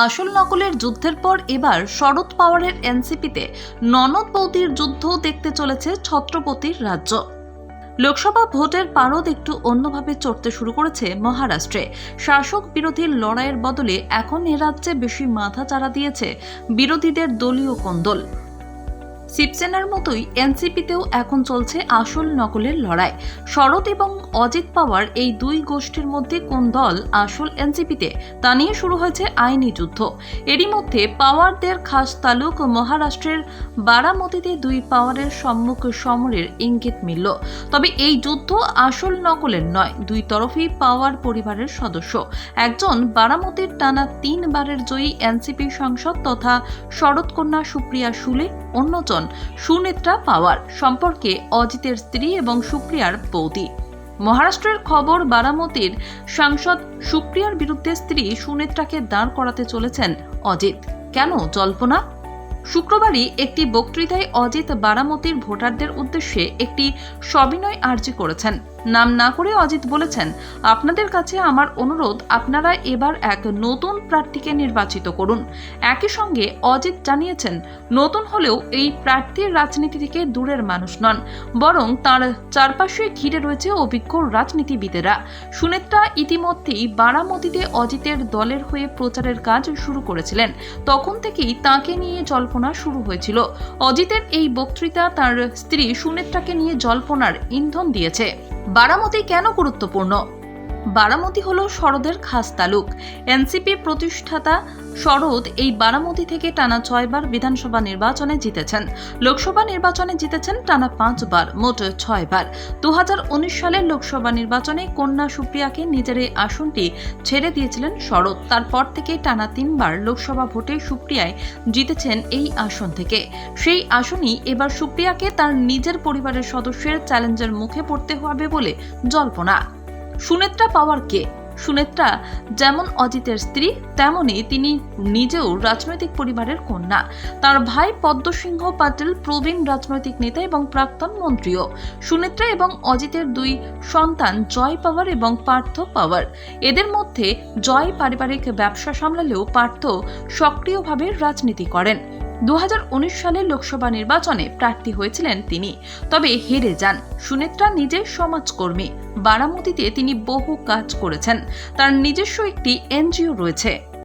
আসল নকলের যুদ্ধের পর এবার শরদ পাওয়ারের এনসিপিতে ননদ বৌদির যুদ্ধও দেখতে চলেছে ছত্রপতির রাজ্য। লোকসভা ভোটের পারদ একটু অন্যভাবে চড়তে শুরু করেছে মহারাষ্ট্রে। শাসক বিরোধীর লড়াইয়ের বদলে এখন এ রাজ্যে বেশি মাথা চাড়া দিয়েছে বিরোধীদের দলীয় কোন্দল। শিবসেনার মতোই এনসিপিতেও এখন চলছে আসল নকলের লড়াই। শরদ এবং অজিত পাওয়ার এই দুই গোষ্ঠীর মধ্যে কোন দল আসল এনসিপিতে তা নিয়ে শুরু হয়েছে আইনি যুদ্ধ। এরই মধ্যে পাওয়ারদের খাস তালুক মহারাষ্ট্রের বারামতিতে দুই পাওয়ারের সম্মুখ সমরের ইঙ্গিত মিলল। তবে এই যুদ্ধ আসল নকলের নয়, দুই তরফই পাওয়ার পরিবারের সদস্য। একজন বারামতির টানা 3 বারের জয়ী এনসিপি সাংসদ তথা শরৎকন্যা সুপ্রিয়া শুলে, অন্যজন সুনেত্রা পাওয়ার, সম্পর্কে অজিতের স্ত্রী এবং সুপ্রিয়ার বৌদি। মহারাষ্ট্রের খবর, বারামতির সাংসদ সুপ্রিয়ার বিরুদ্ধে স্ত্রী সুনেত্রাকে দাঁড় করাতে চলেছেন অজিত। কেন জল্পনা? শুক্রবারই একটি বক্তৃতায় অজিত বারামতির ভোটারদের উদ্দেশ্যে একটি সবিনয় আর্জি করেছেন। নাম না করে অজিত বলেছেন, আপনাদের কাছে আমার অনুরোধ, আপনারা এবার এক নতুন প্রার্থীকে নির্বাচিত করুন। একই সঙ্গে অজিত জানিয়েছেন, নতুন হলেও এই প্রার্থীর রাজনীতি থেকে দূরের মানুষ নন, বরং তার চারপাশে ঘিরে রয়েছে অভিজ্ঞ রাজনীতিবিদেরা। সুনেত্রা ইতিমধ্যেই বারামতিতে অজিতের দলের হয়ে প্রচারের কাজ শুরু করেছিলেন। তখন থেকেই তাঁকে নিয়ে জল্পনা শুরু হয়েছিল। অজিতের এই বক্তৃতা তার স্ত্রী সুনেত্রাকে নিয়ে জল্পনার ইন্ধন দিয়েছে। বারামতি কেন গুরুত্বপূর্ণ? বারামতি হল শরদের খাস তালুক। এনসিপি প্রতিষ্ঠাতা শরদ এই বারামতি থেকে টানা 6 বার বিধানসভা নির্বাচনে জিতেছেন। লোকসভা নির্বাচনে জিতেছেন টানা 5 বার, মোট 6 বার। 2019 সালের লোকসভা নির্বাচনে কন্যা সুপ্রিয়াকে নিজের এই আসনটি ছেড়ে দিয়েছিলেন শরদ। তারপর থেকে টানা 3 বার লোকসভা ভোটে সুপ্রিয়ায় জিতেছেন এই আসন থেকে। সেই আসনই এবার সুপ্রিয়াকে তার নিজের পরিবারের সদস্যের চ্যালেঞ্জের মুখে পড়তে হবে বলে জল্পনা। সুনেত্রা পাওয়ার কে? সুনেত্রা যেমন অজিতের স্ত্রী, তেমনি তিনি নিজেও রাজনৈতিক পরিবারের কন্যা। তার ভাই পদ্মসিংহ পাটিল প্রবীণ রাজনৈতিক নেতা এবং প্রাক্তন মন্ত্রীও। সুনেত্রা এবং অজিতের 2 সন্তান জয় পাওয়ার এবং পার্থ পাওয়ার। এদের মধ্যে জয় পারিবারিক ব্যবসা সামলালেও পার্থ সক্রিয়ভাবে রাজনীতি করেন। 2019 সালের লোকসভা নির্বাচনে প্রার্থী হয়েছিলেন তিনি, তবে হেরে যান। সুনেত্রা নিজে সমাজকর্মী। বারামতিতে তিনি বহু কাজ করেছেন। তার নিজস্ব একটি এনজিও রয়েছে।